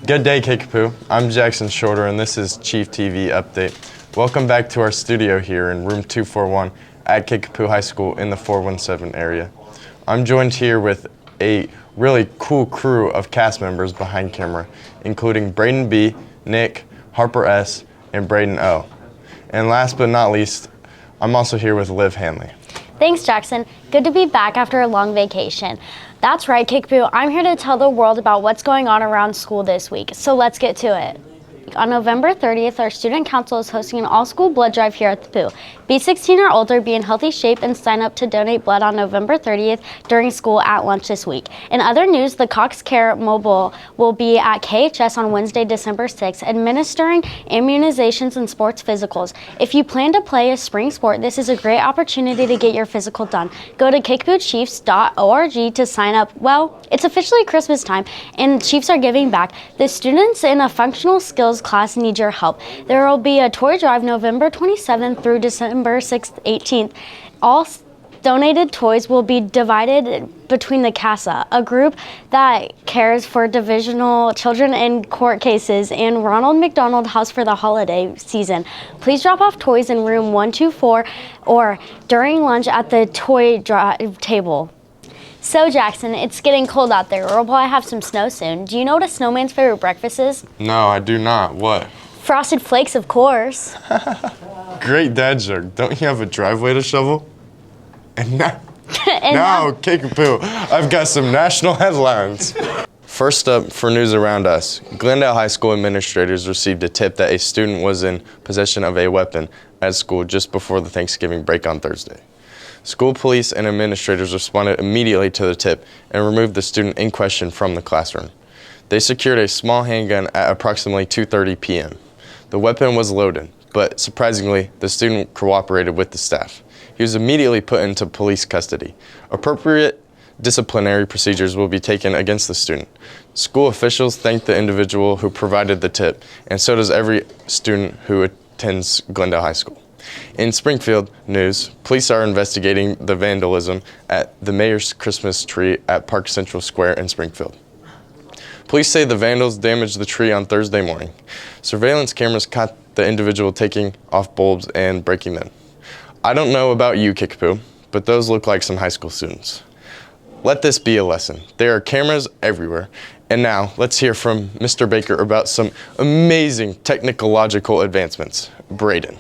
Good day, Kickapoo. I'm Jackson Shorter, and this is ChiefTV Update. Welcome back to our studio here in room 241 at Kickapoo High School in the 417 area. I'm joined here with a really cool crew of cast members behind camera, including Braden B, Nick, Harper S, and Braden O. And last but not least, I'm also here with Liv Handley. Thanks, Jackson. Good to be back after a long vacation. That's right, Kickapoo. I'm here to tell the world about what's going on around school this week. So let's get to it. On November 30th, our student council is hosting an all-school blood drive here at the Pooh. Be 16 or older, be in healthy shape, and sign up to donate blood on November 30th during school at lunch this week. In other news, the Cox Care Mobile will be at KHS on Wednesday, December 6th, administering immunizations and sports physicals. If you plan to play a spring sport, this is a great opportunity to get your physical done. Go to kickapoochiefs.org to sign up. Well, it's officially Christmas time, and Chiefs are giving back. The students in a functional skills class need your help. There will be a toy drive November 27th through December 6th, 18th. All donated toys will be divided between the CASA, a group that cares for divisional children in court cases, and Ronald McDonald House for the holiday season. Please drop off toys in room 124 or during lunch at the toy drive table. So Jackson, it's getting cold out there. We'll probably have some snow soon. Do you know what a snowman's favorite breakfast is? No, I do not. What? Frosted Flakes, of course. Great dad joke. Don't you have a driveway to shovel? And now, Kickapoo, I've got some national headlines. First up, for news around us, Glendale High School administrators received a tip that a student was in possession of a weapon at school just before the Thanksgiving break on Thursday. School police and administrators responded immediately to the tip and removed the student in question from the classroom. They secured a small handgun at approximately 2:30 p.m. The weapon was loaded, but surprisingly, the student cooperated with the staff. He was immediately put into police custody. Appropriate disciplinary procedures will be taken against the student. School officials thank the individual who provided the tip, and so does every student who attends Glendale High School. In Springfield news, police are investigating the vandalism at the mayor's Christmas tree at Park Central Square in Springfield. Police say the vandals damaged the tree on Thursday morning. Surveillance cameras caught the individual taking off bulbs and breaking them. I don't know about you, Kickapoo, but those look like some high school students. Let this be a lesson. There are cameras everywhere. And now, let's hear from Mr. Baker about some amazing technological advancements. Braden.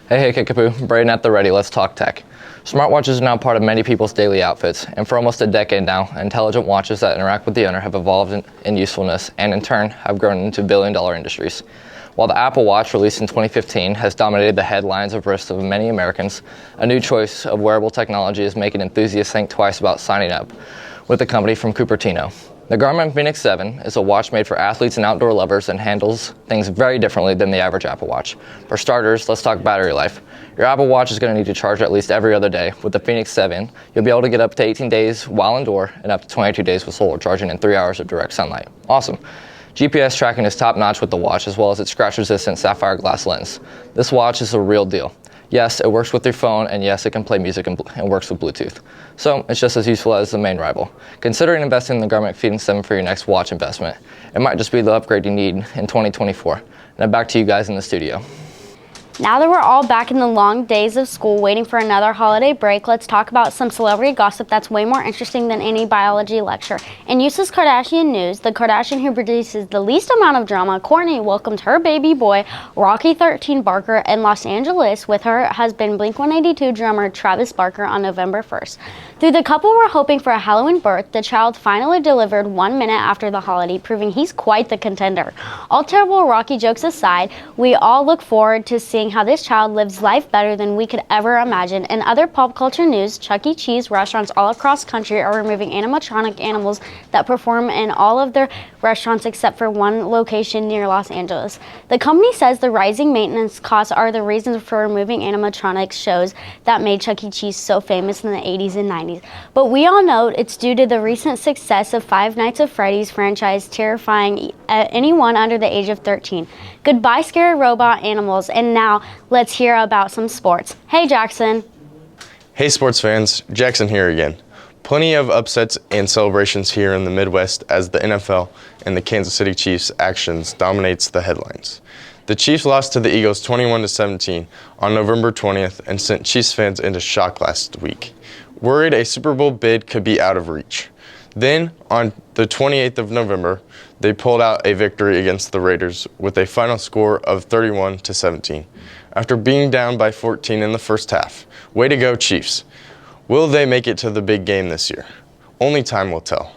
Hey Kickapoo, Braden at the ready, let's talk tech. Smartwatches are now part of many people's daily outfits, and for almost a decade now, intelligent watches that interact with the owner have evolved in usefulness and in turn have grown into billion-dollar industries. While the Apple Watch, released in 2015, has dominated the headlines of wrists of many Americans, a new choice of wearable technology is making enthusiasts think twice about signing up with a company from Cupertino. The Garmin Fenix 7 is a watch made for athletes and outdoor lovers and handles things very differently than the average Apple Watch. For starters, let's talk battery life. Your Apple Watch is going to need to charge at least every other day. With the Fenix 7, you'll be able to get up to 18 days while indoor and up to 22 days with solar charging in 3 hours of direct sunlight. Awesome. GPS tracking is top-notch with the watch, as well as its scratch-resistant sapphire glass lens. This watch is a real deal. Yes, it works with your phone, and yes, it can play music and works with Bluetooth. So it's just as useful as the main rival. Considering investing in the Garmin Fenix 7 for your next watch investment, it might just be the upgrade you need in 2024. Now back to you guys in the studio. Now that we're all back in the long days of school waiting for another holiday break, let's talk about some celebrity gossip that's way more interesting than any biology lecture. In useless Kardashian news, the Kardashian who produces the least amount of drama, Kourtney, welcomed her baby boy, Rocky 13 Barker, in Los Angeles with her husband, Blink-182 drummer Travis Barker, on November 1st. Though the couple were hoping for a Halloween birth, the child finally delivered 1 minute after the holiday, proving he's quite the contender. All terrible Rocky jokes aside, we all look forward to seeing how this child lives life better than we could ever imagine. In other pop culture news, Chuck E. Cheese restaurants all across country are removing animatronic animals that perform in all of their restaurants except for one location near Los Angeles. The company says the rising maintenance costs are the reasons for removing animatronics shows that made Chuck E. Cheese so famous in the 80s and 90s. But we all know it's due to the recent success of Five Nights at Freddy's franchise, terrifying anyone under the age of 13. Goodbye, scary robot animals. And now let's hear about some sports. Hey, Jackson. Hey, sports fans. Jackson here again. Plenty of upsets and celebrations here in the Midwest as the NFL and the Kansas City Chiefs' actions dominates the headlines. The Chiefs lost to the Eagles 21-17 on November 20th and sent Chiefs fans into shock last week, worried a Super Bowl bid could be out of reach. Then, on the 28th of November, they pulled out a victory against the Raiders with a final score of 31-17, after being down by 14 in the first half. Way to go, Chiefs. Will they make it to the big game this year? Only time will tell.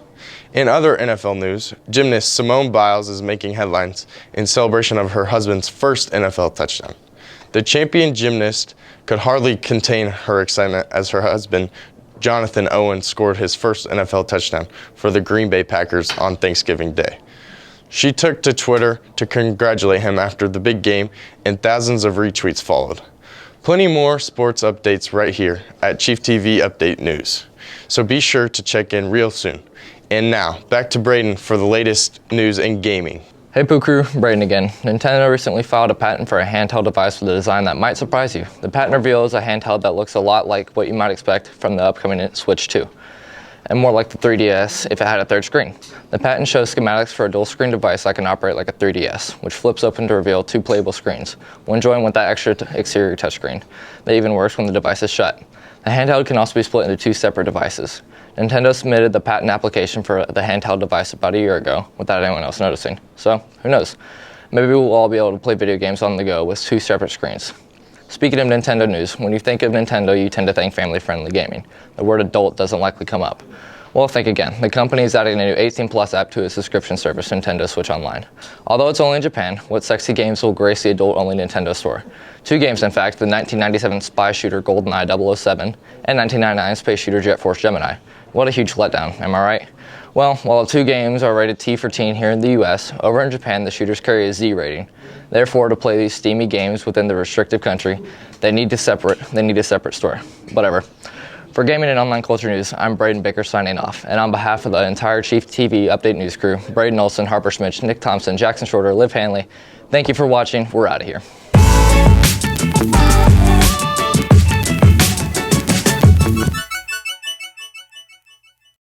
In other NFL news, gymnast Simone Biles is making headlines in celebration of her husband's first NFL touchdown. The champion gymnast could hardly contain her excitement as her husband, Jonathan Owen, scored his first NFL touchdown for the Green Bay Packers on Thanksgiving Day. She took to Twitter to congratulate him after the big game, and thousands of retweets followed. Plenty more sports updates right here at ChiefTV Update News, so be sure to check in real soon. And now, back to Braden for the latest news in gaming. Hey Pooh Crew, Braden again. Nintendo recently filed a patent for a handheld device with a design that might surprise you. The patent reveals a handheld that looks a lot like what you might expect from the upcoming Switch 2, and more like the 3DS if it had a third screen. The patent shows schematics for a dual screen device that can operate like a 3DS, which flips open to reveal two playable screens, one joined with that extra exterior touchscreen that even works when the device is shut. The handheld can also be split into two separate devices. Nintendo submitted the patent application for the handheld device about a year ago without anyone else noticing. So, who knows? Maybe we'll all be able to play video games on the go with two separate screens. Speaking of Nintendo news, when you think of Nintendo, you tend to think family-friendly gaming. The word adult doesn't likely come up. Well, think again. The company is adding a new 18+ app to its subscription service, Nintendo Switch Online. Although it's only in Japan, what sexy games will grace the adult-only Nintendo store? Two games, in fact, the 1997 spy shooter GoldenEye 007 and 1999 space shooter Jet Force Gemini. What a huge letdown, am I right? Well, while the two games are rated T for teen here in the US, over in Japan the shooters carry a Z rating. Therefore, to play these steamy games within the restrictive country, they need a separate store. Whatever. For gaming and online culture news, I'm Braden Baker signing off, and on behalf of the entire ChiefTV Update News crew, Braden Olson, Harper Schmitz, Nick Thompson, Jackson Shorter, Liv Handley, thank you for watching. We're out of here.